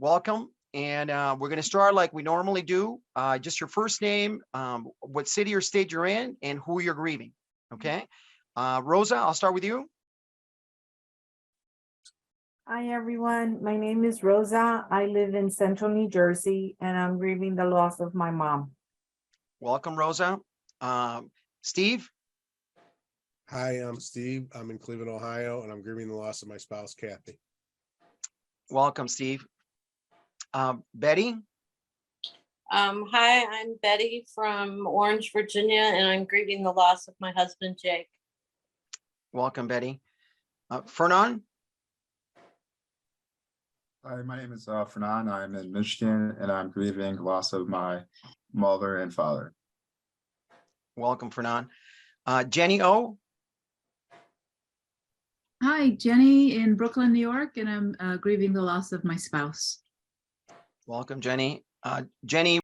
welcome. And we're going to start like we normally do. Just your first name, what city or state you're in, and who you're grieving. Okay. Rosa, I'll start with you. Hi, everyone. My name is Rosa. I live in central New Jersey, and I'm grieving the loss of my mom. Welcome, Rosa. Steve? Hi, I'm Steve. I'm in Cleveland, Ohio, and I'm grieving the loss of my spouse, Kathy. Welcome, Steve. Betty? Hi, I'm Betty from Orange, Virginia, and I'm grieving the loss of my husband, Jake. Welcome, Betty. Fernan? Hi, my name is Fernan. I'm in Michigan, and I'm grieving the loss of my mother and father. Welcome, Fernan. Jenny O? Hi, Jenny in Brooklyn, New York, and I'm grieving the loss of my spouse. Welcome, Jenny. Jenny?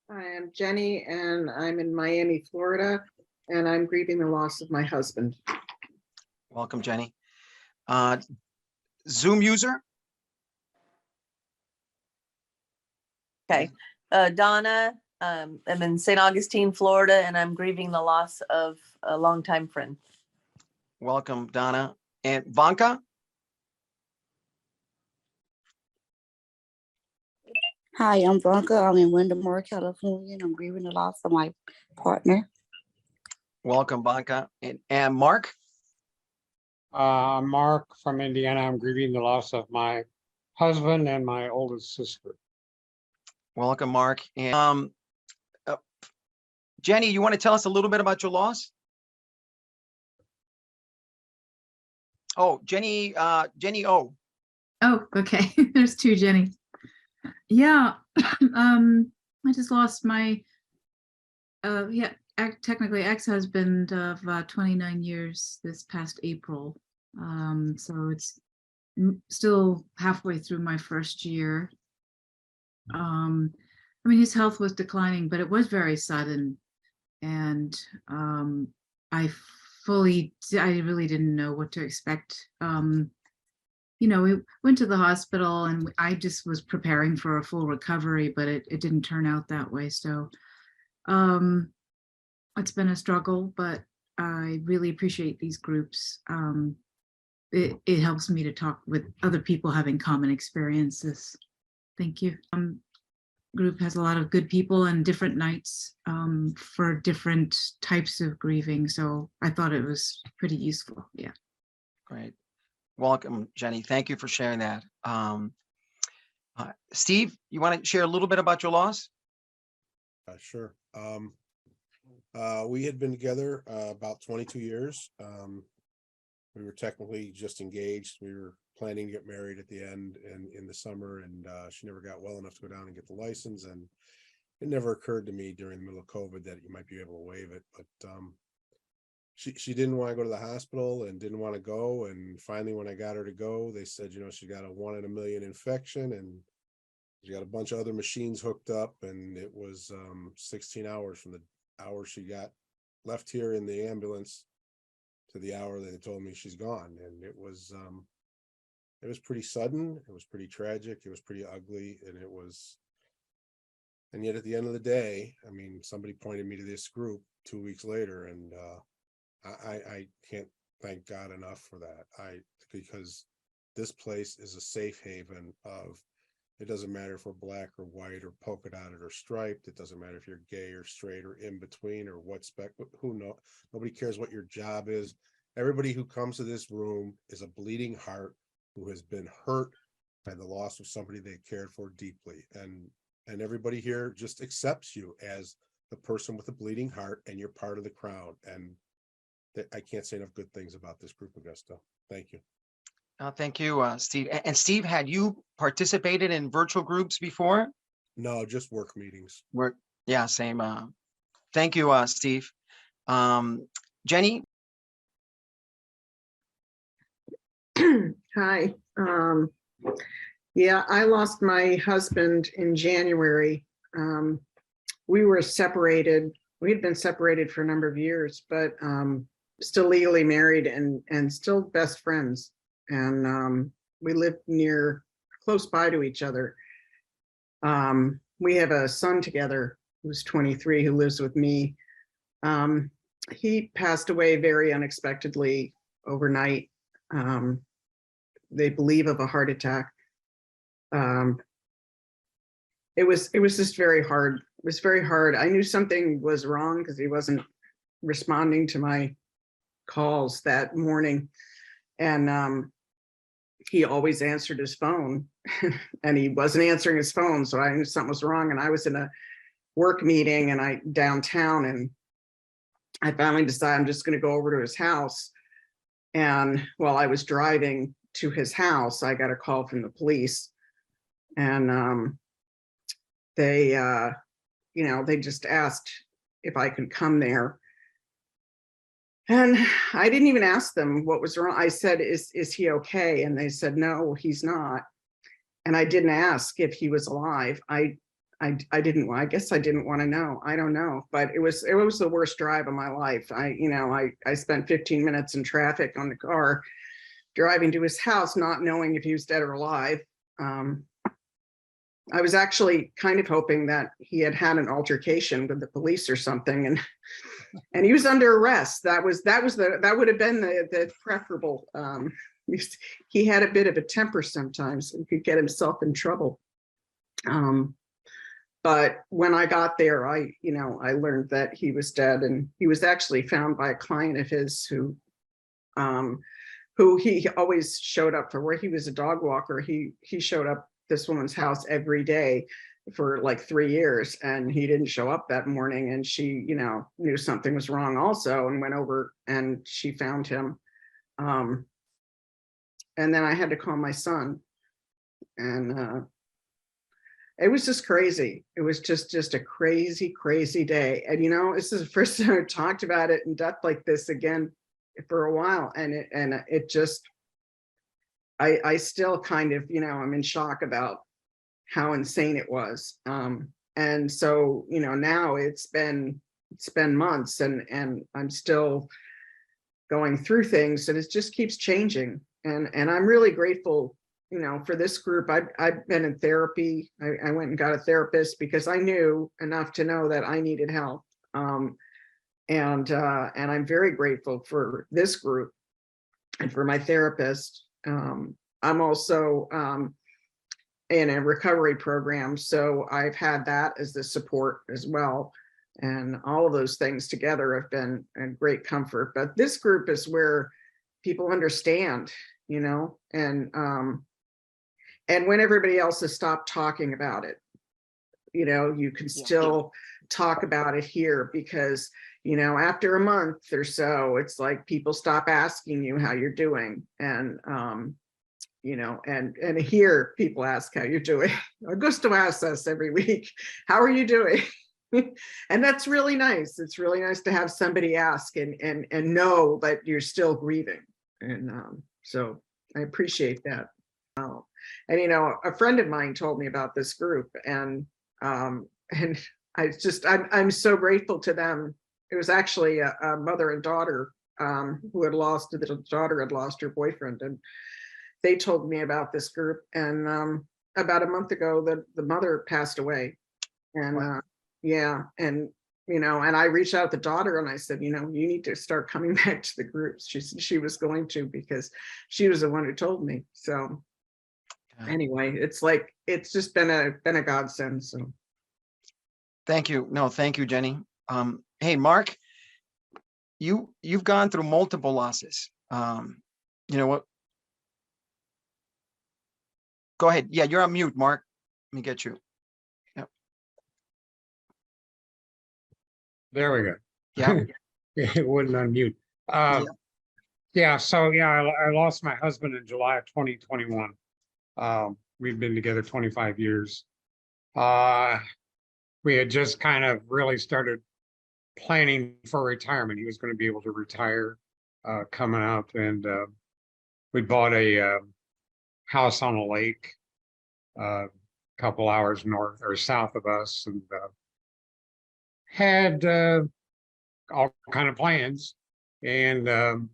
I am Jenny, and I'm in Miami, Florida, and I'm grieving the loss of my husband. Welcome, Jenny. Zoom user? Okay. Donna, I'm in St. Augustine, Florida, and I'm grieving the loss of a longtime friend. Welcome, Donna. And Vanka? Hi, I'm Blanca. I'm in Windermere, California, and I'm grieving the loss of my partner. Welcome, Vanka. And Mark? I'm Mark from Indiana. I'm grieving the loss of my husband and my oldest sister. Welcome, Mark. And Jenny, you want to tell us a little bit about your loss? Oh, Jenny O. Oh, okay. There's two Jenny. Yeah, I just lost my technically ex-husband of 29 years this past April. So it's still halfway through my first year. I mean, his health was declining, but it was very sudden, and I really didn't know what to expect. You know, we went to the hospital and I just was preparing for a full recovery, but it didn't turn out that way. So it's been a struggle, but I really appreciate these groups. It helps me to talk with other people having common experiences. Thank you. Group has a lot of good people and different nights for different types of grieving. So I thought it was pretty useful. Yeah. Great. Welcome, Jenny. Thank you for sharing that. Steve, you want to share a little bit about your loss? Sure. We had been together about 22 years. We were technically just engaged. We were planning to get married at the end and in the summer, and she never got well enough to go down and get the license. And it never occurred to me during the middle of COVID that you might be able to waive it, but she didn't want to go to the hospital and didn't want to go. And finally, when I got her to go, they said, you know, she got a 1 in a million infection and she got a bunch of other machines hooked up. And it was 16 hours from the hour she got left here in the ambulance to the hour they told me she's gone. And it was pretty sudden. It was pretty tragic. It was pretty ugly. And yet at the end of the day, I mean, somebody pointed me to this group 2 weeks later, and I can't thank God enough for that. Because this place is a safe haven of, it doesn't matter if we're black or white or polka dotted or striped. It doesn't matter if you're gay or straight or in between or what spec, who knows? Nobody cares what your job is. Everybody who comes to this room is a bleeding heart who has been hurt by the loss of somebody they cared for deeply. And everybody here just accepts you as the person with a bleeding heart, and you're part of the crowd. And I can't say enough good things about this group, Augusta. Thank you. Thank you, Steve. And Steve, had you participated in virtual groups before? No, just work meetings. Yeah, same. Thank you, Steve. Jenny? Hi. Yeah, I lost my husband in January. We were separated. We had been separated for a number of years, but still legally married and still best friends. And we lived near close by to each other. We have a son together who's 23 who lives with me. He passed away very unexpectedly overnight. They believe of a heart attack. It was just very hard. It was very hard. I knew something was wrong because he wasn't responding to my calls that morning. And he always answered his phone and he wasn't answering his phone. So I knew something was wrong. And I was in a work meeting and downtown, and I finally decided I'm just going to go over to his house. And while I was driving to his house, I got a call from the police, and they just asked if I could come there. And I didn't even ask them what was wrong. I said, is he okay? And they said, no, he's not. And I didn't ask if he was alive. I didn't, I guess I didn't want to know. I don't know, but it was the worst drive of my life. I spent 15 minutes in traffic on the car driving to his house, not knowing if he was dead or alive. I was actually kind of hoping that he had an altercation with the police or something, and he was under arrest. That would have been the preferable. He had a bit of a temper sometimes and could get himself in trouble. But when I got there, I learned that he was dead, and he was actually found by a client of his who he always showed up for. Where he was a dog walker, he showed up this woman's house every day for like 3 years, and he didn't show up that morning, and she knew something was wrong also, and went over and she found him. And then I had to call my son, and it was just crazy. It was just a crazy day. And this is the first time I've talked about it in depth like this again for a while, and it just, I still kind of, I'm in shock about how insane it was. And so, now it's been months, and I'm still going through things, and it just keeps changing. And I'm really grateful, for this group. I've been in therapy. I went and got a therapist because I knew enough to know that I needed help. And I'm very grateful for this group and for my therapist. I'm also in a recovery program, so I've had that as the support as well. And all of those things together have been a great comfort. But this group is where people understand, and when everybody else has stopped talking about it, you can still talk about it here, because after a month or so, it's like people stop asking you how you're doing, and and here people ask how you're doing. Augusto asks us every week, how are you doing? And that's really nice. It's really nice to have somebody ask and know that you're still grieving. And so I appreciate that. And a friend of mine told me about this group, and I'm so grateful to them. It was actually a mother and daughter who had lost, the daughter had lost her boyfriend, and they told me about this group. And about a month ago, the mother passed away. And Wow. and I reached out to the daughter, and I said, you need to start coming back to the groups. She said she was going to, because she was the one who told me. So anyway, it's just been a godsend. So Thank you. No, thank you, Jenny. Hey, Mark, you've gone through multiple losses. You know what? Go ahead. Yeah, you're on mute, Mark. Let me get you. Yep. There we go. Yeah. It wouldn't unmute. Yeah. I lost my husband in July of 2021. We've been together 25 years. We had just kind of really started planning for retirement. He was going to be able to retire coming up, and we bought a house on a lake a couple hours north or south of us, and had all kind of plans. And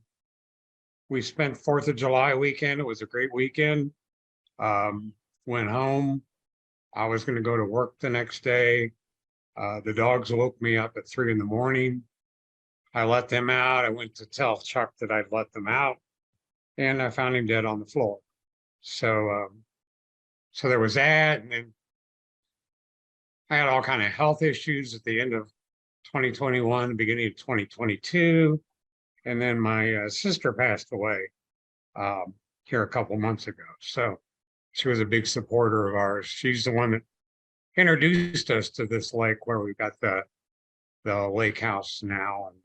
we spent 4th of July weekend. It was a great weekend. went home. I was going to go to work the next day. The dogs woke me up at 3 a.m. I let them out. I went to tell Chuck that I'd let them out, and I found him dead on the floor. So, so there was that, and then I had all kind of health issues at the end of 2021, beginning of 2022, and then my sister passed away here a couple months ago. So she was a big supporter of ours. She's the one that introduced us to this lake where we got the lake house now, and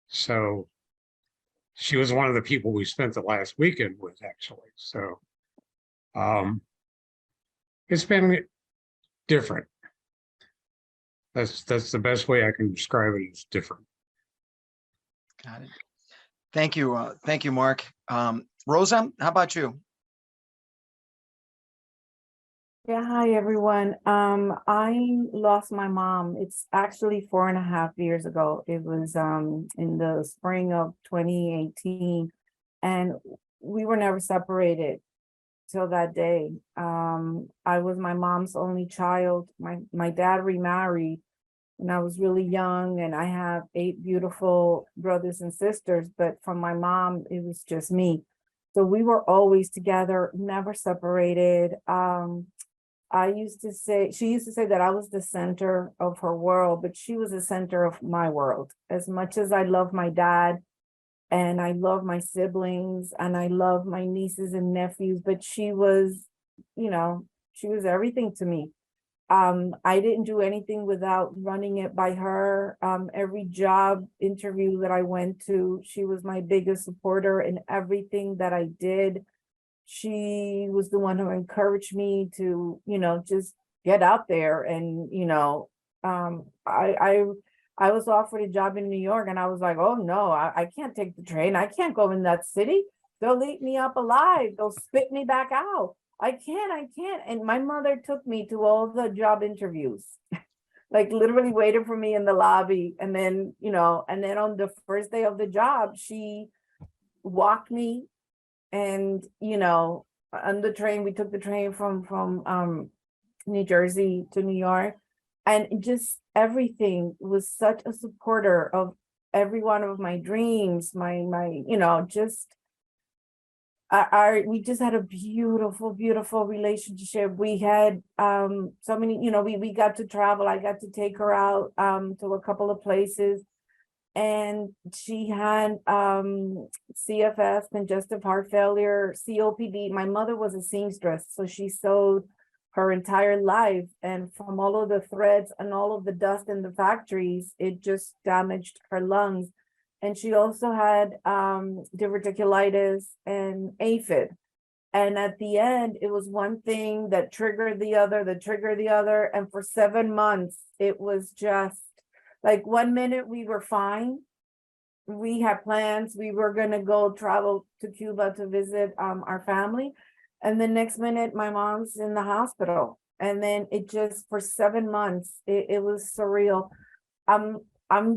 so she was one of the people we spent the last weekend with, actually. So it's been different. That's the best way I can describe it. Is different. Got it. Thank you, Mark. Rosa, how about you? Yeah, hi everyone. I lost my mom. It's actually 4.5 years ago. It was in the spring of 2018, and we were never separated till that day. I was my mom's only child. My dad remarried when I was really young, and I have 8 beautiful brothers and sisters, but from my mom, it was just me. So we were always together, never separated. She used to say that I was the center of her world, but she was the center of my world. As much as I love my dad and I love my siblings and I love my nieces and nephews, but she was, she was everything to me. I didn't do anything without running it by her. Every job interview that I went to, she was my biggest supporter in everything that I did. She was the one who encouraged me to, just get out there. And, I was offered a job in New York, and I was like, oh no, I can't take the train. I can't go in that city. They'll eat me up alive. They'll spit me back out. I can't. And my mother took me to all the job interviews, like literally waited for me in the lobby. And then, and then on the first day of the job, she walked me. And, on the train, we took the train from New Jersey to New York, and just everything was such a supporter of every one of my dreams, we just had a beautiful, beautiful relationship. We had so many, we got to travel. I got to take her out to a couple of places. And she had CFS, congestive heart failure, COPD. My mother was a seamstress, so she sewed her entire life. And from all of the threads and all of the dust in the factories, it just damaged her lungs. And she also had diverticulitis and aphid. And at the end, it was one thing that triggered the other, And for 7 months, it was just, like 1 minute we were fine. We had plans. We were gonna go travel to Cuba to visit our family. And the next minute my mom's in the hospital. And then it just, for 7 months, it was surreal. I'm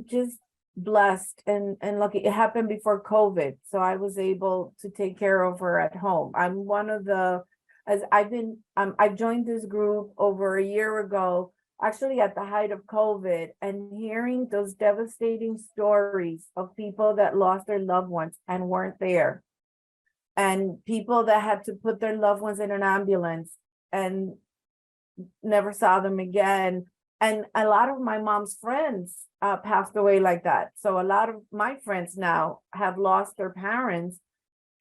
just blessed and lucky. It happened before COVID. So I was able to take care of her at home. I'm one of the, I joined this group over a year ago, actually at the height of COVID, and hearing those devastating stories of people that lost their loved ones and weren't there, and people that had to put their loved ones in an ambulance and never saw them again. And a lot of my mom's friends passed away like that. So a lot of my friends now have lost their parents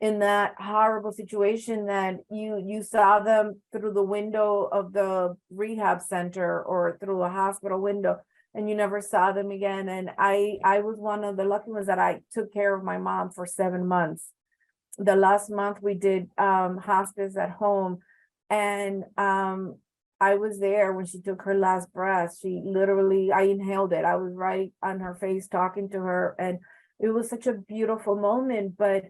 in that horrible situation that you saw them through the window of the rehab center or through a hospital window, and you never saw them again. And I was one of the lucky ones that I took care of my mom for 7 months. The last month we did hospice at home, and I was there when she took her last breath. She literally, I inhaled it. I was right on her face talking to her, and it was such a beautiful moment. But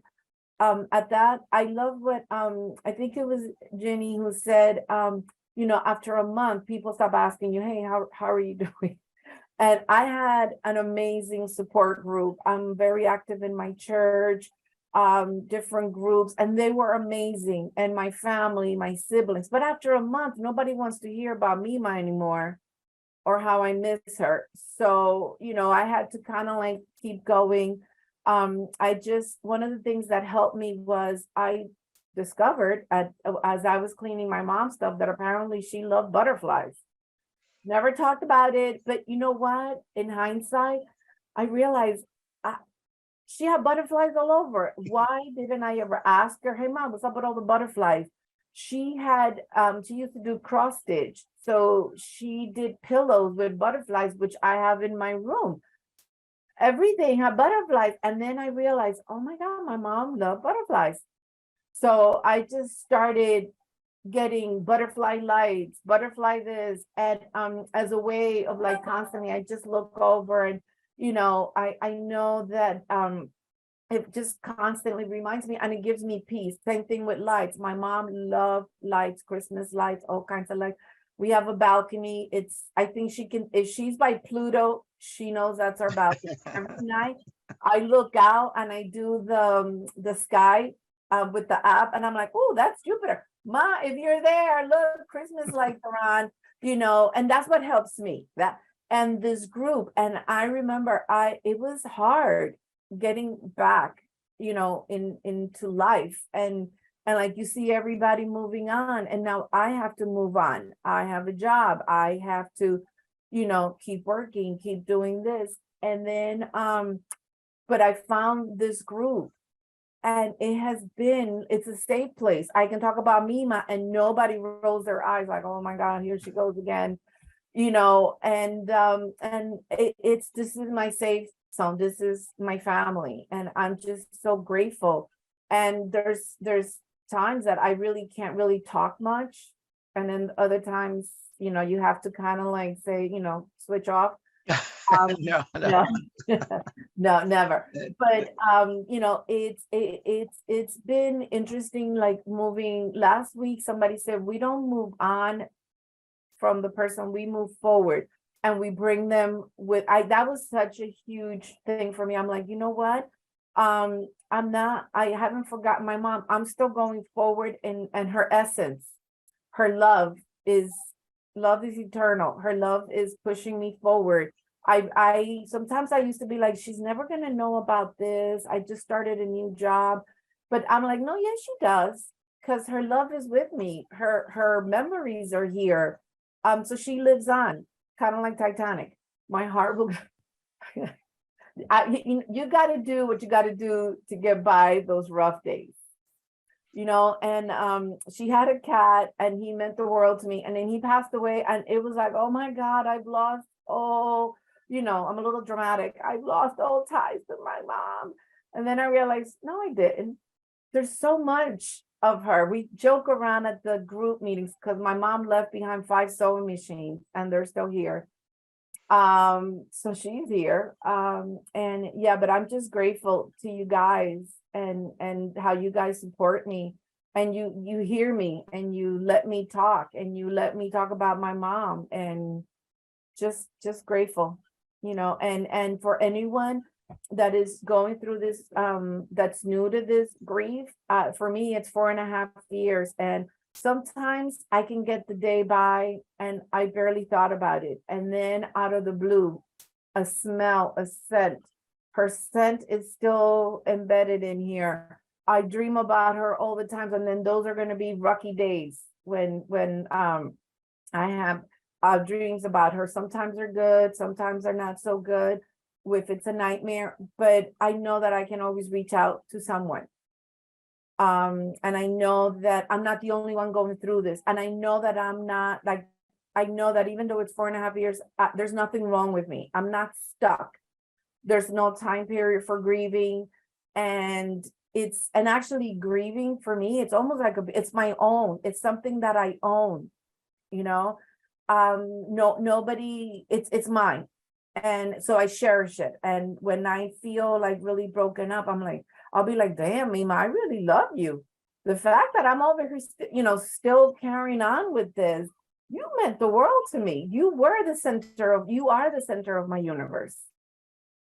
at that, I love what I think it was Jenny who said, after a month, people stop asking you, hey, how are you doing? And I had an amazing support group. I'm very active in my church. different groups, and they were amazing. And my family, my siblings. But after a month, nobody wants to hear about Mima anymore or how I miss her. So, I had to kind of like keep going. One of the things that helped me was I discovered as I was cleaning my mom's stuff that apparently she loved butterflies. Never talked about it, but you know what? In hindsight, I realized she had butterflies all over. Why didn't I ever ask her, hey mom, what's up with all the butterflies? She used to do cross stitch. So she did pillows with butterflies, which I have in my room. Everything had butterflies. And then I realized, oh my God, my mom loved butterflies. So I just started getting butterfly lights, butterfly this, and as a way of like constantly, I just look over and I know that it just constantly reminds me and it gives me peace. Same thing with lights. My mom loved lights, Christmas lights, all kinds of lights. We have a balcony. I think she can, if she's by Pluto, she knows that's our balcony. Every night I look out and I do the sky with the app and I'm like, oh, that's Jupiter. Ma, if you're there, look, Christmas lights are on, and that's what helps me. And this group, and I remember it was hard getting back, into life and like you see everybody moving on, and now I have to move on. I have a job. I have to, keep working, keep doing this. And then, but I found this group. And it's a safe place. I can talk about Mima and nobody rolls their eyes like, oh my God, here she goes again, and this is my safe zone. This is my family. And I'm just so grateful. And there's times that I really can't really talk much. And then other times, you have to kind of like say, switch off. No. No, never. But it's been interesting, like moving. Last week somebody said we don't move on from the person, we move forward and we bring them with that was such a huge thing for me. I'm like, you know what? I haven't forgotten my mom. I'm still going forward and her essence, her love is eternal. Her love is pushing me forward. I sometimes I used to be like, she's never gonna know about this. I just started a new job. But I'm like, no, yes, she does. Because her love is with me. Her memories are here. So she lives on, kind of like Titanic. My heart will you gotta do what you gotta do to get by those rough days. And she had a cat and he meant the world to me. And then he passed away and it was like, oh my God, I've lost all. I'm a little dramatic. I've lost all ties to my mom. And then I realized, no, I didn't. There's so much of her. We joke around at the group meetings because my mom left behind 5 sewing machines and they're still here. So she's here. And yeah, but I'm just grateful to you guys and how you guys support me. And you hear me and you let me talk and you let me talk about my mom and just grateful. And for anyone that is going through this, that's new to this grief, for me, it's 4.5 years. And sometimes I can get the day by and I barely thought about it. And then out of the blue, a smell, a scent, her scent is still embedded in here. I dream about her all the time. And then those are going to be rocky days when I have dreams about her. Sometimes they're good, sometimes they're not so good, if it's a nightmare, but I know that I can always reach out to someone. And I know that I'm not the only one going through this. And I know that I'm not like, I know that even though it's 4.5 years, there's nothing wrong with me. I'm not stuck. There's no time period for grieving. And actually grieving for me, it's almost like it's my own. It's something that I own, nobody, it's mine. And so I cherish it. And when I feel like really broken up, I'll be like, damn, Mima, I really love you. The fact that I'm over here, still carrying on with this, you meant the world to me. You are the center of my universe.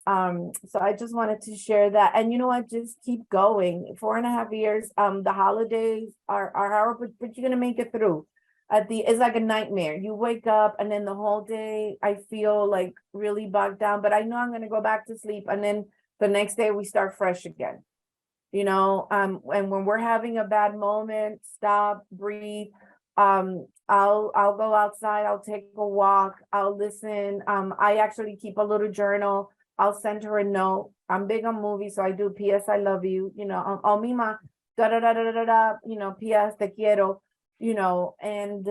So I just wanted to share that. And you know what, just keep going. 4.5 years, the holidays are horrible, but you're gonna make it through. It's like a nightmare. You wake up and then the whole day I feel like really bogged down, but I know I'm gonna go back to sleep, and then the next day we start fresh again. You know, and when we're having a bad moment, stop, breathe. I'll go outside, I'll take a walk, I'll listen. I actually keep a little journal. I'll send her a note. I'm big on movies, so I do PS I love you, you know, oh mima, da da da da da da, you know, PS te quiero, you know, and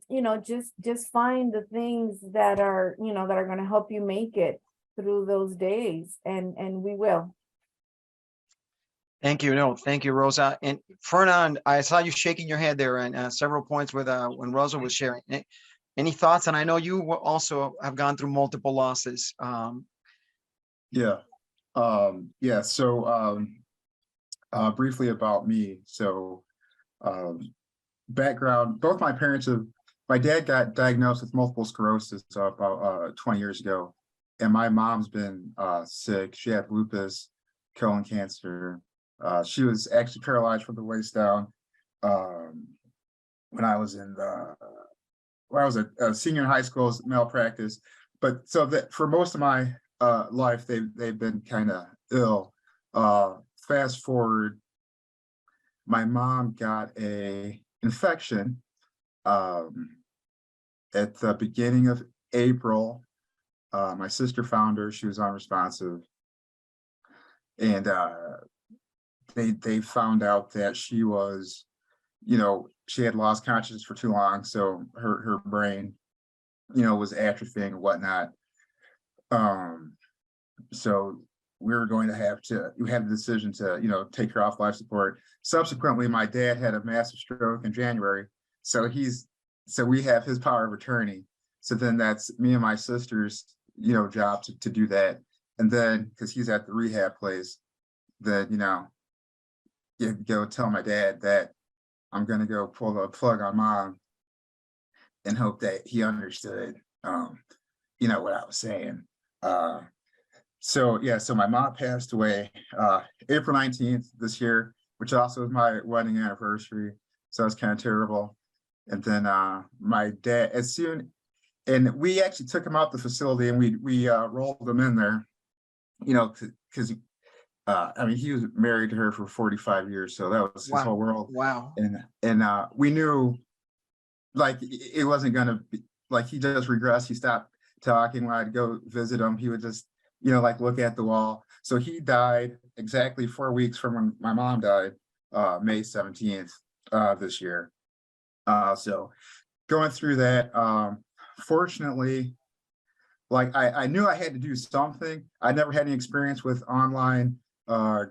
you know, just find the things that are, you know, that are gonna help you make it through those days, and we will. Thank you. No, thank you, Rosa. And Fernand, I saw you shaking your head there and several points with when Rosa was sharing. Any thoughts? And I know you also have gone through multiple losses. Yeah. Yeah. So briefly about me. So background, both my parents my dad got diagnosed with multiple sclerosis about 20 years ago. And my mom's been sick. She had lupus, colon cancer. She was actually paralyzed from the waist down when I was a senior in high school, as malpractice. But so that for most of my life, they've been kind of ill. Fast forward, my mom got a infection at the beginning of April. My sister found her. She was unresponsive, and they found out that she was, you know, she had lost consciousness for too long, so her brain, you know, was atrophying and whatnot. So we were going to have the decision to, you know, take her off life support. Subsequently, my dad had a massive stroke in January, so we have his power of attorney. So then that's me and my sister's, you know, job to do that. And then because he's at the rehab place, then, you know, you go tell my dad that I'm gonna go pull the plug on mom and hope that he understood, you know, what I was saying. So yeah, so my mom passed away April 19th this year, which also was my wedding anniversary. So it's kind of terrible. And then my dad, and we actually took him out the facility and we rolled him in there, you know, because I mean, he was married to her for 45 years, so that was his whole world. Wow. And we knew, like, it wasn't gonna be like he just regressed. He stopped talking. When I'd go visit him, he would just, you know, like look at the wall. So he died exactly 4 weeks from when my mom died, May 17th this year. So going through that, fortunately, like I knew I had to do something. I never had any experience with online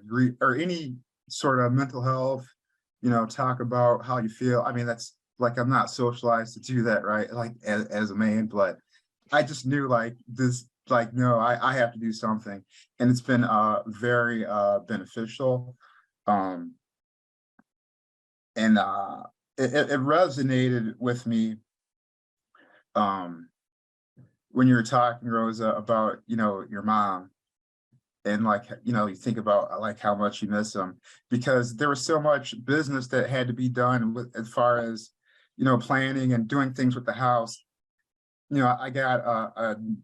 grief or any sort of mental health, you know, talk about how you feel. I mean, that's like, I'm not socialized to do that, right? Like as a man, but I just knew like this, like, no, I have to do something. And it's been very beneficial. And it resonated with me when you were talking, Rosa, about, you know, your mom. And like, you know, you think about like how much you miss them, because there was so much business that had to be done with, as far as, you know, planning and doing things with the house. You know, I got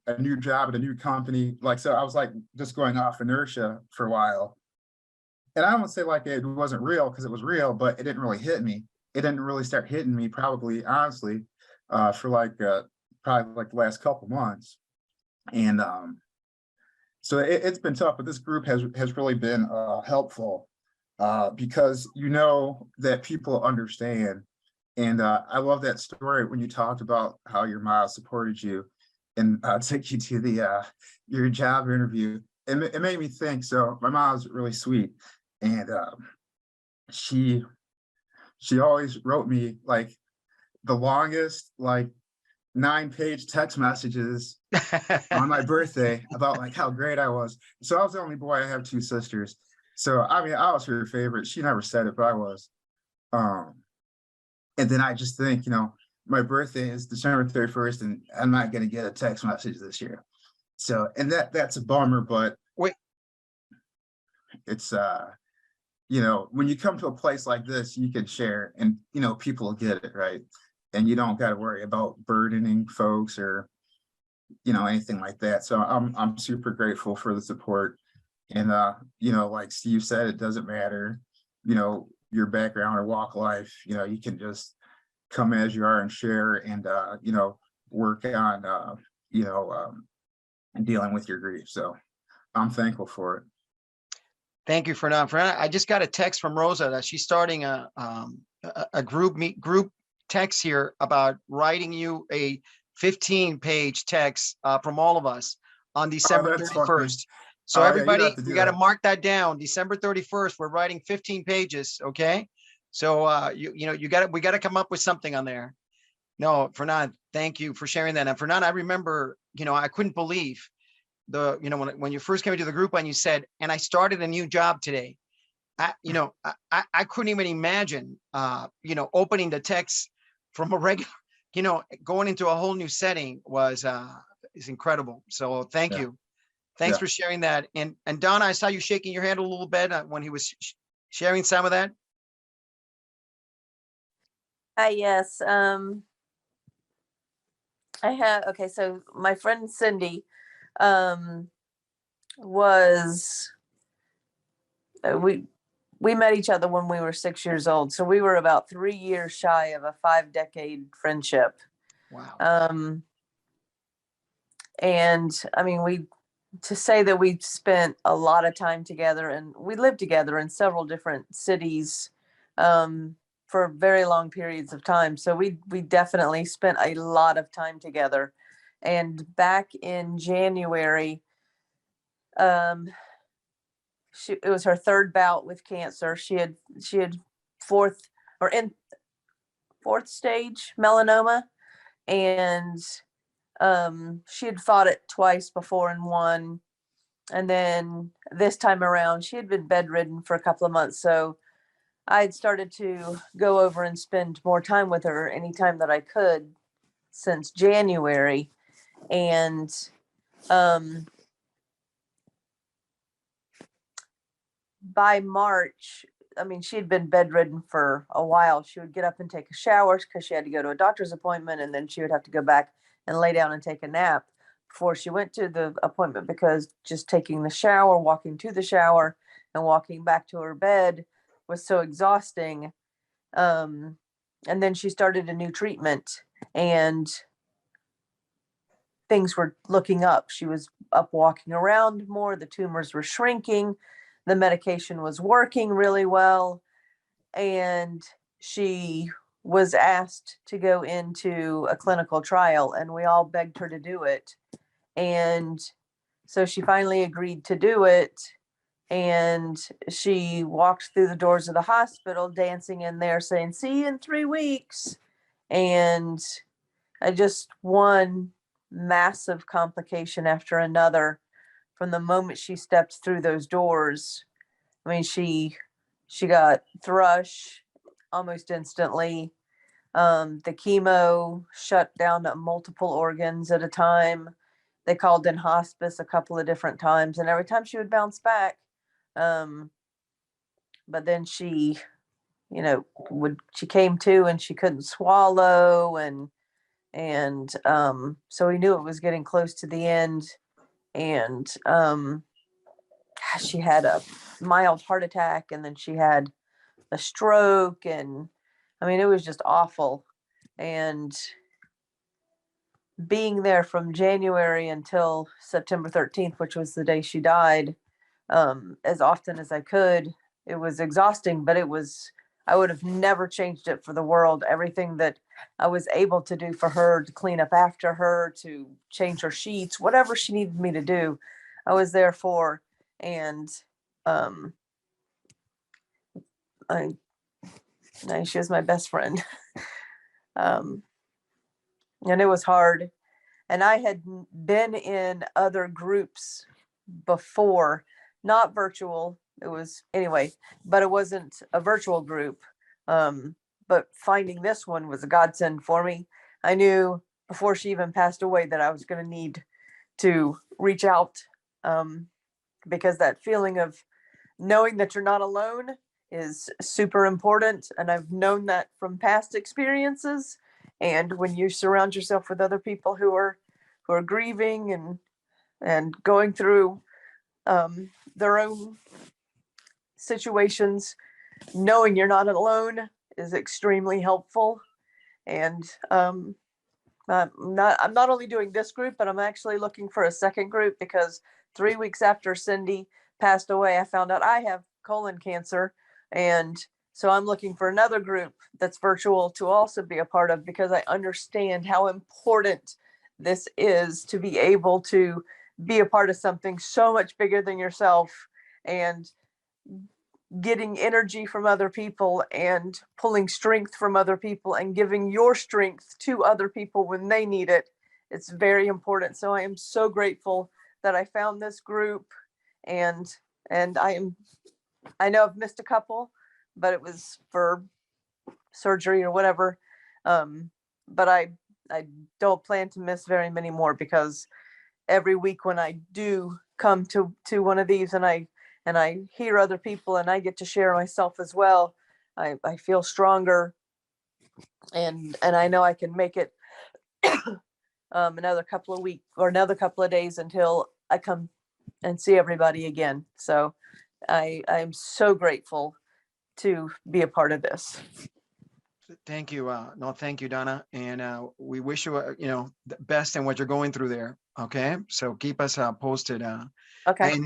a new job at a new company. Like, so I was like just going off inertia for a while. And I don't say like it wasn't real, because it was real, but it didn't really hit me. It didn't really start hitting me probably, honestly, for like probably like the last couple months. And so it's been tough, but this group has really been helpful because you know that people understand. And I love that story when you talked about how your mom supported you and took you to the your job interview. It made me think. So my mom's really sweet, and she always wrote me like the longest, like 9-page text messages on my birthday about like how great I was. So I was the only boy. I have 2 sisters. So I mean, I was her favorite. She never said it, but I was. And then I just think, you know, my birthday is December 31st, and I'm not going to get a text message this year. So, and that's a bummer, but it's, you know, when you come to a place like this, you can share and, you know, people will get it, right? And you don't got to worry about burdening folks or, you know, anything like that. So I'm super grateful for the support. And, you know, like Steve said, it doesn't matter, you know, your background or walk of life, you know, you can just come as you are and share and, you know, work on, you know, dealing with your grief. So I'm thankful for it. Thank you, Fernand. Fernand, I just got a text from Rosa that she's starting a group text here about writing you a 15-page text from all of us on December that's funny. 31st. So Oh, yeah, you everybody, have to we do got to that. mark that down. December 31st, we're writing 15 pages. Okay. So you know, we got to come up with something on there. No, Fernand, thank you for sharing that. And Fernand, I remember, you know, I couldn't believe you know, when you first came into the group and you said, and I started a new job today. You know, I couldn't even imagine, you know, opening the text from a regular, you know, going into a whole new setting is incredible. So thank Yeah. you. Thanks Yeah. for sharing that. And Donna, I saw you shaking your head a little bit when he was sharing some of that. Hi, yes. I have, okay, so my friend Cindy um was we met each other when we were 6 years old. So we were about 3 years shy of a 5-decade friendship. Wow. And I mean, to say that we spent a lot of time together, and we lived together in several different cities for very long periods of time. So we definitely spent a lot of time together. And back in January, it was her third bout with cancer. She had fourth stage melanoma, and she had fought it twice before and won. And then this time around, she had been bedridden for a couple of months. So I had started to go over and spend more time with her anytime that I could since January. And by March, I mean, she had been bedridden for a while. She would get up and take a shower because she had to go to a doctor's appointment, and then she would have to go back and lay down and take a nap before she went to the appointment, because just taking the shower, walking to the shower, and walking back to her bed was so exhausting. And then she started a new treatment, and things were looking up. She was up walking around more. The tumors were shrinking. The medication was working really well. And she was asked to go into a clinical trial, and we all begged her to do it. And so she finally agreed to do it. And she walked through the doors of the hospital, dancing in there, saying, "See you in 3 weeks." And I just one massive complication after another from the moment she stepped through those doors. I mean, she got thrush almost instantly. The chemo shut down multiple organs at a time. They called in hospice a couple of different times, and every time she would bounce back. But then she, you know, she came to and she couldn't swallow, and so we knew it was getting close to the end. And she had a mild heart attack, and then she had a stroke, and I mean, it was just awful. And being there from January until September 13th, which was the day she died, as often as I could, it was exhausting, but I would have never changed it for the world. Everything that I was able to do for her, to clean up after her, to change her sheets, whatever she needed me to do, I was there for. And she was my best friend. And it was hard. And I had been in other groups before, not virtual. It was anyway, but it wasn't a virtual group. But finding this one was a godsend for me. I knew before she even passed away that I was going to need to reach out, because that feeling of knowing that you're not alone is super important. And I've known that from past experiences. And when you surround yourself with other people who are grieving and going through their own situations, knowing you're not alone is extremely helpful. And I'm not only doing this group, but I'm actually looking for a second group, because 3 weeks after Cindy passed away, I found out I have colon cancer. And so I'm looking for another group that's virtual to also be a part of, because I understand how important this is to be able to be a part of something so much bigger than yourself, and getting energy from other people and pulling strength from other people and giving your strength to other people when they need it. It's very important. So I am so grateful that I found this group, and I know I've missed a couple, but it was for surgery or whatever. But I don't plan to miss very many more, because every week when I do come to one of these, and I hear other people and I get to share myself as well, I feel stronger, and I know I can make it another couple of weeks or another couple of days until I come and see everybody again. So I'm so grateful to be a part of this. Thank you. No, thank you, Donna. And we wish you, the best in what you're going through there. Okay. So keep us posted. Okay.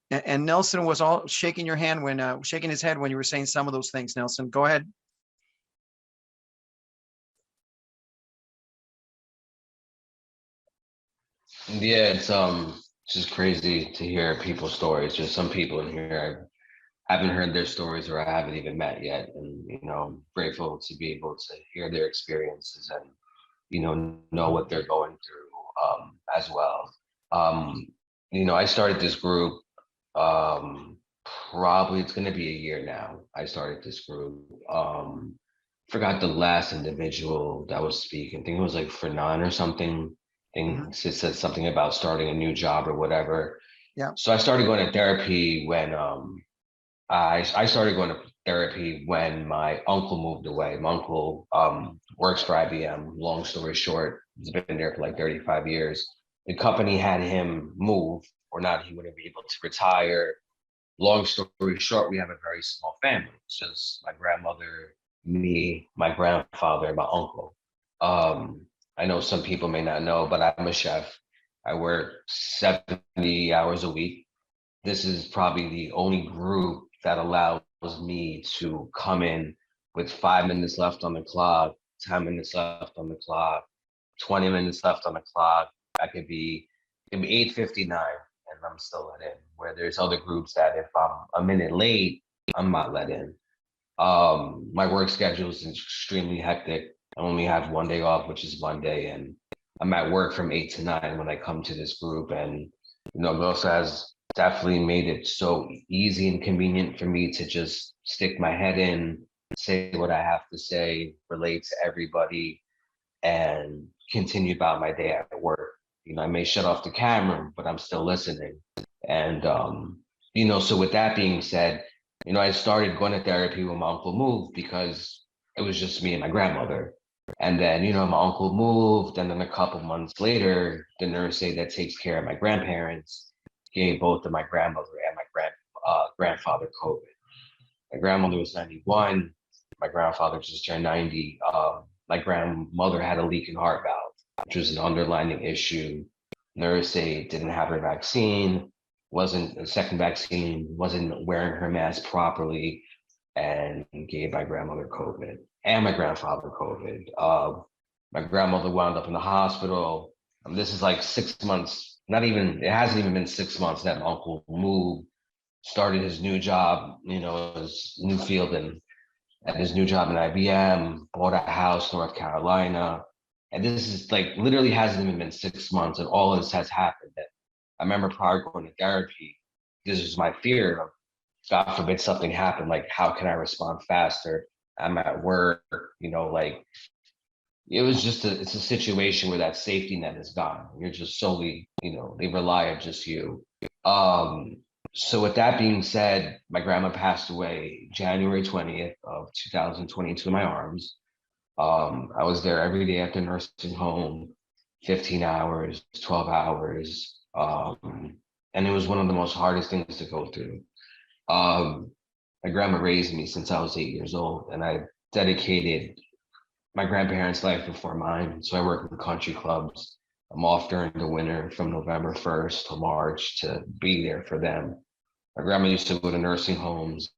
And Nelson was all shaking your hand when shaking his head when you were saying some of those things. Nelson, go ahead. Yeah, it's just crazy to hear people's stories. Just some people in here I haven't heard their stories, or I haven't even met yet, and I'm grateful to be able to hear their experiences and know what they're going through as well. I started this group, probably it's going to be a year now. I started this group. Forgot the last individual that was speaking. I think it was like Fernan or something. And it said something about starting a new job or whatever. Yeah. So I started going to therapy when I started going to therapy when my uncle moved away. My uncle works for IBM. Long story short, he's been there for like 35 years. The company had him move, or not, he wouldn't be able to retire. Long story short, we have a very small family. It's just my grandmother, me, my grandfather, and my uncle. I know some people may not know, but I'm a chef. I work 70 hours a week. This is probably the only group that allows me to come in with 5 minutes left on the clock, 10 minutes left on the clock, 20 minutes left on the clock. It could be 8:59 and I'm still let in. Where there's other groups that if I'm a minute late, I'm not let in. My work schedule is extremely hectic. I only have one day off, which is Monday, and I'm at work from 8 to 9 when I come to this group. And it also has definitely made it so easy and convenient for me to just stick my head in, say what I have to say, relate to everybody, and continue about my day at work. I may shut off the camera, but I'm still listening. And so with that being said, I started going to therapy when my uncle moved, because it was just me and my grandmother. And then, my uncle moved, and then a couple months later, the nurse that takes care of my grandparents gave both of my grandmother and my grandfather COVID. My grandmother was 91. My grandfather just turned 90. My grandmother had a leaking heart valve, which was an underlying issue. Nurse didn't have her vaccine, wasn't a second vaccine, wasn't wearing her mask properly, and gave my grandmother COVID and my grandfather COVID. My grandmother wound up in the hospital. This is like 6 months, it hasn't even been 6 months that my uncle moved, started his new job, his new field, and at his new job in IBM, bought a house in North Carolina. And this is like literally hasn't even been 6 months, and all this has happened. And I remember prior going to therapy, this is my fear of, God forbid something happened, like how can I respond faster? I'm at work, it was just it's a situation where that safety net is gone. You're just solely, they rely on just you. So with that being said, my grandma passed away January 20th of 2022 in my arms. I was there every day at the nursing home, 15 hours, 12 hours. And it was one of the most hardest things to go through. My grandma raised me since I was 8 years old, and I dedicated my grandparents' life before mine. So I work in country clubs. I'm off during the winter from November 1st to March to be there for them. My grandma used to go to nursing homes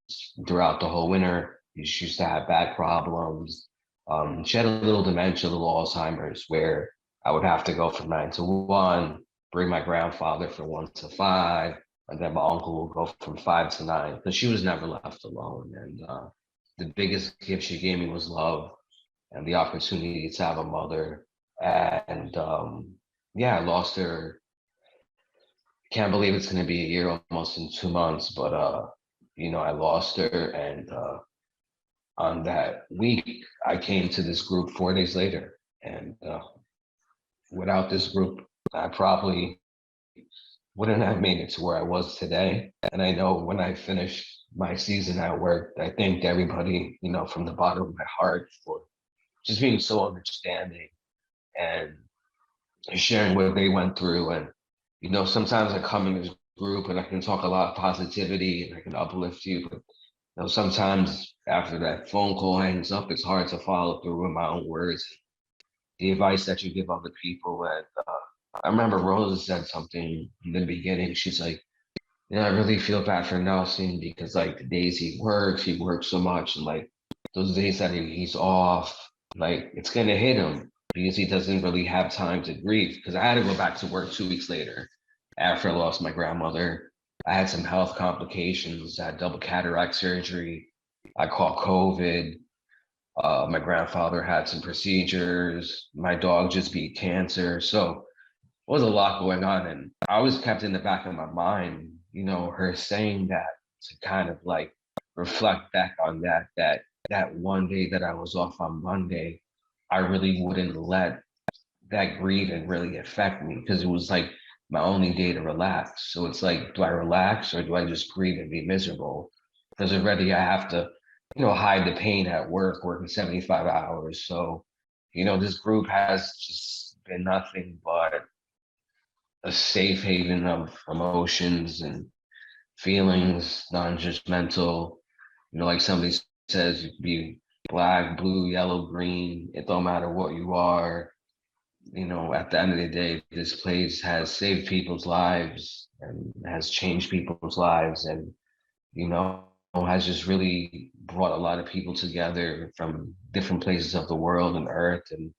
throughout the whole winter. She used to have back problems. She had a little dementia, a little Alzheimer's, where I would have to go from 9 to 1, bring my grandfather from 1 to 5, and then my uncle would go from 5 to 9, because she was never left alone. And the biggest gift she gave me was love and the opportunity to have a mother. And yeah, I lost her. Can't believe it's going to be a year almost in 2 months, but I lost her. And on that week, I came to this group 4 days later. And without this group, I probably wouldn't have made it to where I was today. And I know when I finished my season at work, I thanked everybody, from the bottom of my heart for just being so understanding and sharing what they went through. And, sometimes I come in this group and I can talk a lot of positivity and I can uplift you. But, sometimes after that phone call hangs up, it's hard to follow through with my own words, the advice that you give other people. And I remember Rosa said something in the beginning. She's like, I really feel bad for Nelson because like the days he works so much, and like those days that he's off, like it's gonna hit him because he doesn't really have time to grieve. Because I had to go back to work 2 weeks later after I lost my grandmother. I had some health complications. I had double cataract surgery. I caught COVID. My grandfather had some procedures. My dog just beat cancer. So was a lot going on, and I always kept in the back of my mind, her saying that to kind of like reflect back on that one day that I was off on Monday. I really wouldn't let that grieving really affect me, because it was like my only day to relax. So it's like, do I relax or do I just grieve and be miserable? Because already I have to, hide the pain at work, working 75 hours. So, this group has just been nothing but a safe haven of emotions and feelings, non-judgmental. Like somebody says, you can be black, blue, yellow, green. It don't matter what you are. At the end of the day, this place has saved people's lives and has changed people's lives, and has just really brought a lot of people together from different places of the world and earth. And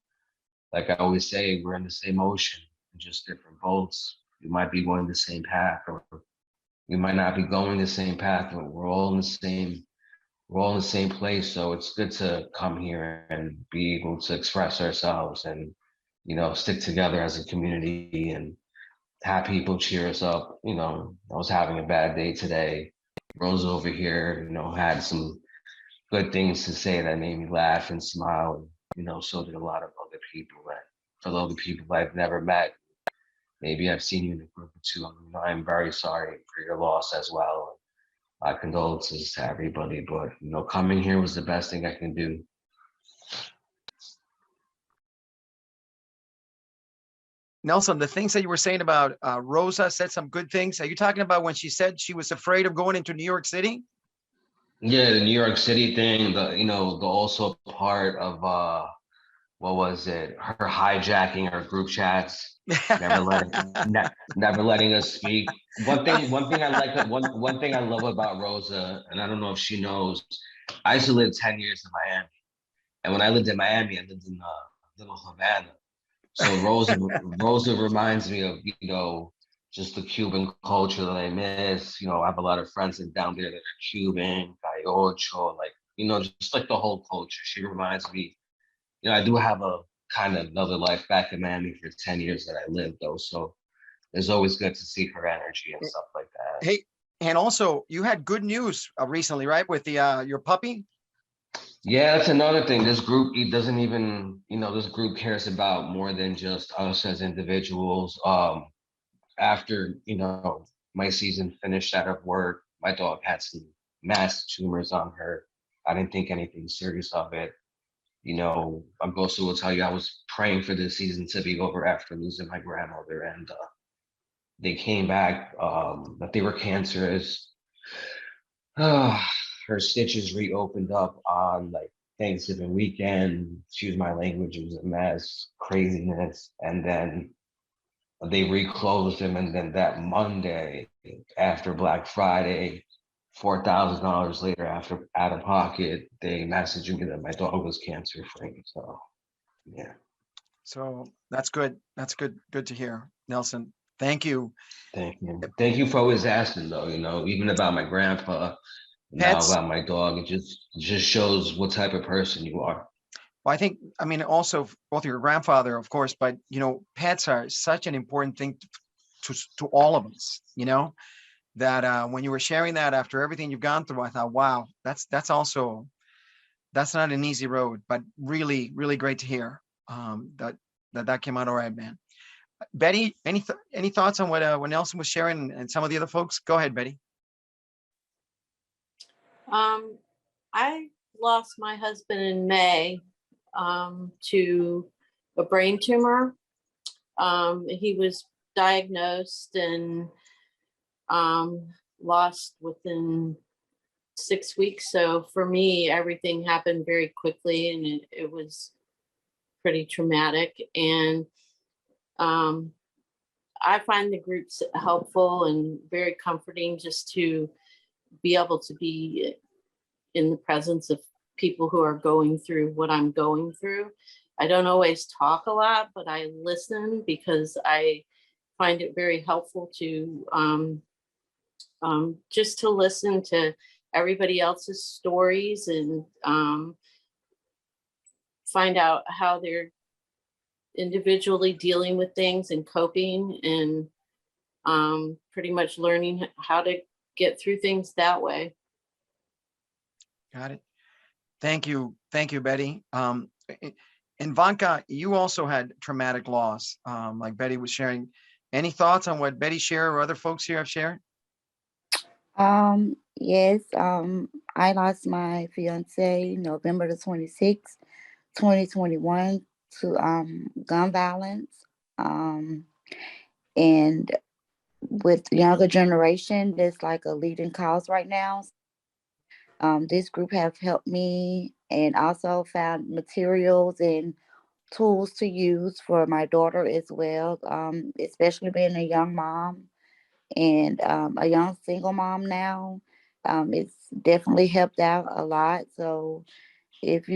like I always say, we're in the same ocean, just different boats. We might be going the same path, or we might not be going the same path, but we're all in the same place. So it's good to come here and be able to express ourselves and, stick together as a community and have people cheer us up. I was having a bad day today. Rose over here, had some good things to say that made me laugh and smile. And, so did a lot of other people. And for all the people I've never met, maybe I've seen you in a group or two. I'm very sorry for your loss as well. My condolences to everybody, but coming here was the best thing I can do. Nelson, the things that you were saying about Rosa said some good things. Are you talking about when she said she was afraid of going into New York City? Yeah, the New York City thing, the also part of what was it? Her hijacking our group chats, never letting never letting us speak. One thing I love about Rosa, and I don't know if she knows, I used to live 10 years in Miami. And when I lived in Miami, I lived in Little Havana. So Rosa reminds me of, just the Cuban culture that I miss. I have a lot of friends down there that are Cuban, Gaiocho, like, just like the whole culture. She reminds me, I do have a kind of another life back in Miami for 10 years that I lived though. So it's always good to see her energy and stuff like that. Hey, and also you had good news recently, right? With the your puppy? Yeah, that's another thing. This group, it doesn't even, this group cares about more than just us as individuals. After, my season finished out of work. My dog had some mass tumors on her. I didn't think anything serious of it. You know, I'm also will tell you I was praying for this season to be over after losing my grandmother, and they came back that they were cancerous. Her stitches reopened up on like Thanksgiving weekend. Excuse my language, it was a mess, craziness. And then they reclosed them. And then that Monday after Black Friday, $4,000 later after out of pocket, they messaged me that my dog was cancer free. So yeah. So that's good. That's good. Good to hear, Nelson. Thank you. Thank you. Thank you for always asking though, you know, even about my grandpa, now Pets. about my dog, it just shows what type of person you are. Well, I mean, also both your grandfather, of course, but pets are such an important thing to all of us, that when you were sharing that after everything you've gone through, I thought, wow, that's not an easy road, but really, really great to hear that came out all right, man. Betty, any thoughts on what Nelson was sharing and some of the other folks? Go ahead, Betty. I lost my husband in May to a brain tumor. He was diagnosed and lost within 6 weeks. So for me, everything happened very quickly, and it was pretty traumatic. And I find the groups helpful and very comforting just to be able to be in the presence of people who are going through what I'm going through. I don't always talk a lot, but I listen because I find it very helpful to just to listen to everybody else's stories and find out how they're individually dealing with things and coping, and pretty much learning how to get through things that way. Got it. Thank you, Betty. And Vanka, you also had traumatic loss, like Betty was sharing. Any thoughts on what Betty shared or other folks here have shared? Yes, I lost my fiance November the 26th, 2021 to gun violence. And with younger generation, there's like a leading cause right now. This group have helped me and also found materials and tools to use for my daughter as well, especially being a young mom and a young single mom now. It's definitely helped out a lot. So if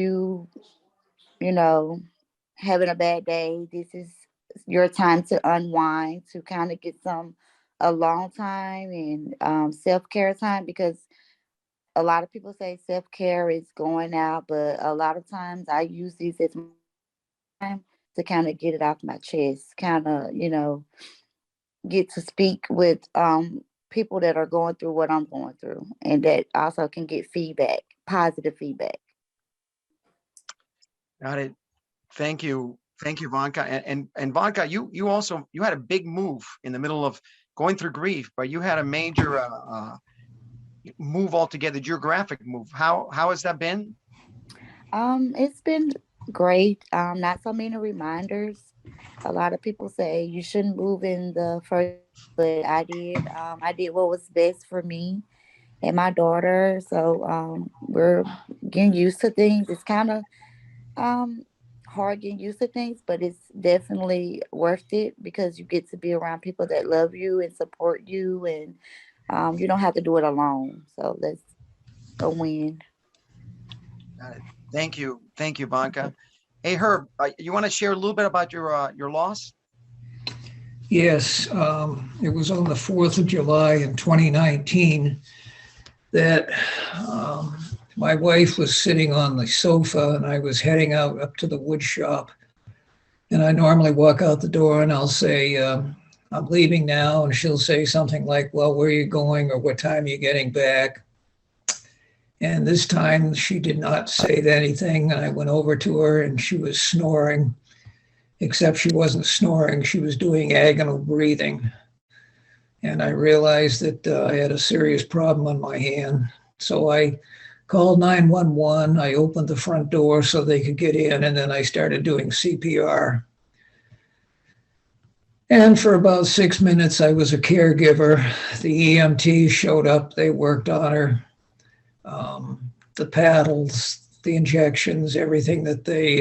having a bad day, this is your time to unwind, to kind of get some alone time and self-care time, because a lot of people say self-care is going out, but a lot of times I use these as time to kind of get it off my chest, kind of, get to speak with people that are going through what I'm going through, and that also can get feedback, positive feedback. Got it. Thank you, Vanka. And Vanka, you also had a big move in the middle of going through grief, but you had a major move altogether, geographic move. How has that been? It's been great. Not so many reminders. A lot of people say you shouldn't move in the first, but I did. I did what was best for me and my daughter. So we're getting used to things. It's kind of hard getting used to things, but it's definitely worth it because you get to be around people that love you and support you, and you don't have to do it alone. So that's a win. Got it. Thank you, Vanka. Hey, Herb, you want to share a little bit about your loss? Yes, it was on the 4th of July in 2019 that my wife was sitting on the sofa and I was heading out up to the wood shop. And I normally walk out the door and I'll say, I'm leaving now. And she'll say something like, well, where are you going, or what time are you getting back? And this time she did not say anything. And I went over to her and she was snoring, except she wasn't snoring. She was doing agonal breathing. and I realized that I had a serious problem on my hand. So I called 911. I opened the front door so they could get in, and then I started doing CPR. And for about 6 minutes, I was a caregiver. The EMTs showed up. They worked on her. The paddles, the injections, everything that they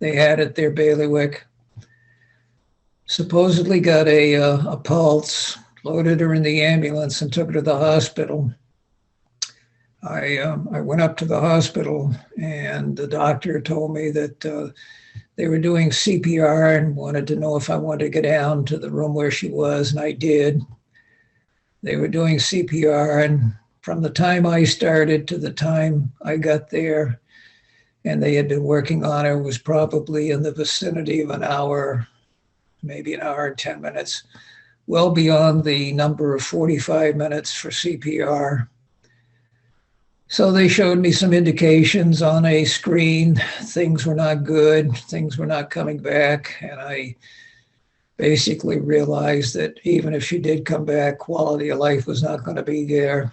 had at their bailiwick. Supposedly got a pulse, loaded her in the ambulance and took her to the hospital. I went up to the hospital and the doctor told me that they were doing CPR and wanted to know if I wanted to go down to the room where she was, and I did. They were doing CPR, and from the time I started to the time I got there, and they had been working on her, was probably in the vicinity of an hour, maybe an hour and 10 minutes, well beyond the number of 45 minutes for CPR. So they showed me some indications on a screen. Things were not good. Things were not coming back. And I basically realized that even if she did come back, quality of life was not going to be there.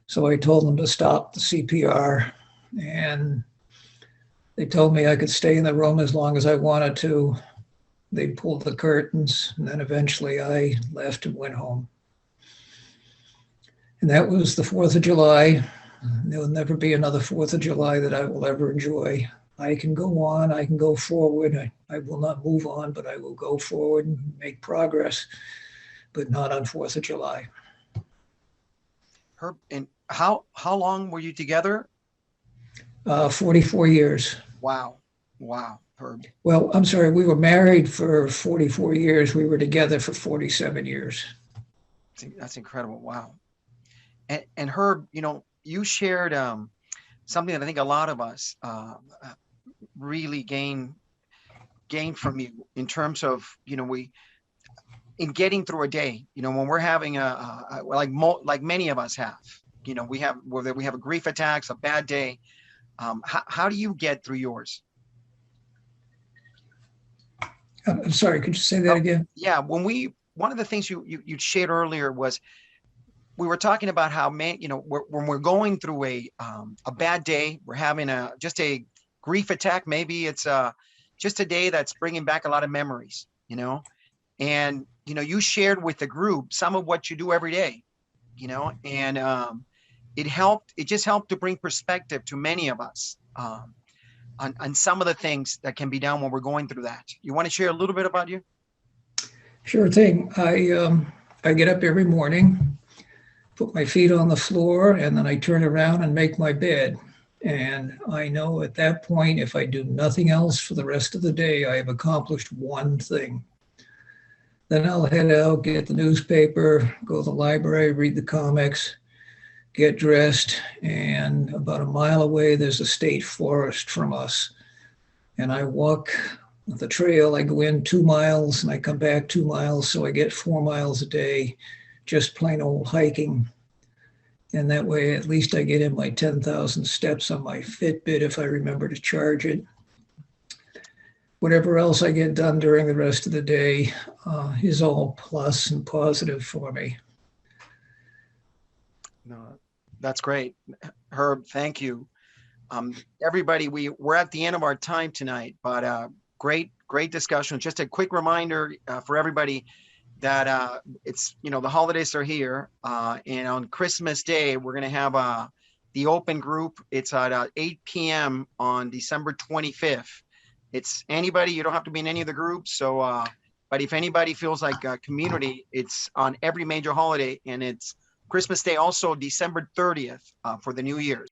So I told them to stop the CPR. And they told me I could stay in the room as long as I wanted to. They pulled the curtains, and then eventually I left and went home. And that was the 4th of July. There will never be another 4th of July that I will ever enjoy. I can go on, I can go forward. I will not move on, but I will go forward and make progress, but not on 4th of July. Herb, and how long were you together? 44 years. Wow. Wow, Herb. Well, I'm sorry, we were married for 44 years. We were together for 47 years. That's incredible. Wow. And Herb, you know, you shared something that I think a lot of us really gain from you in terms of, you know, in getting through a day, you know, when we're having like many of us have, you know, whether we have a grief attacks, a bad day. How do you get through yours? I'm sorry, could you say that again? Yeah, one of the things you shared earlier was we were talking about how when we're going through a bad day, we're having just a grief attack. Maybe it's just a day that's bringing back a lot of memories, you know, and you know, you shared with the group some of what you do every day, you know, and it just helped to bring perspective to many of us on some of the things that can be done when we're going through that. You want to share a little bit about you? Sure thing. I get up every morning, put my feet on the floor, and then I turn around and make my bed. And I know at that point, if I do nothing else for the rest of the day, I have accomplished one thing. Then I'll head out, get the newspaper, go to the library, read the comics, get dressed, and about a mile away, there's a state forest from us. And I walk the trail. I go in 2 miles and I come back 2 miles. So I get 4 miles a day, just plain old hiking. And that way, at least I get in my 10,000 steps on my Fitbit if I remember to charge it. Whatever else I get done during the rest of the day is all plus and positive for me. No, that's great. Herb, thank you. Everybody, we're at the end of our time tonight, but great discussion. Just a quick reminder for everybody that it's, you know, the holidays are here, and on Christmas Day, we're going to have the open group. It's at 8 p.m. on December 25th. It's anybody, you don't have to be in any of the groups. So, but if anybody feels like a community, it's on every major holiday, and it's Christmas Day, also December 30th for the New Year's.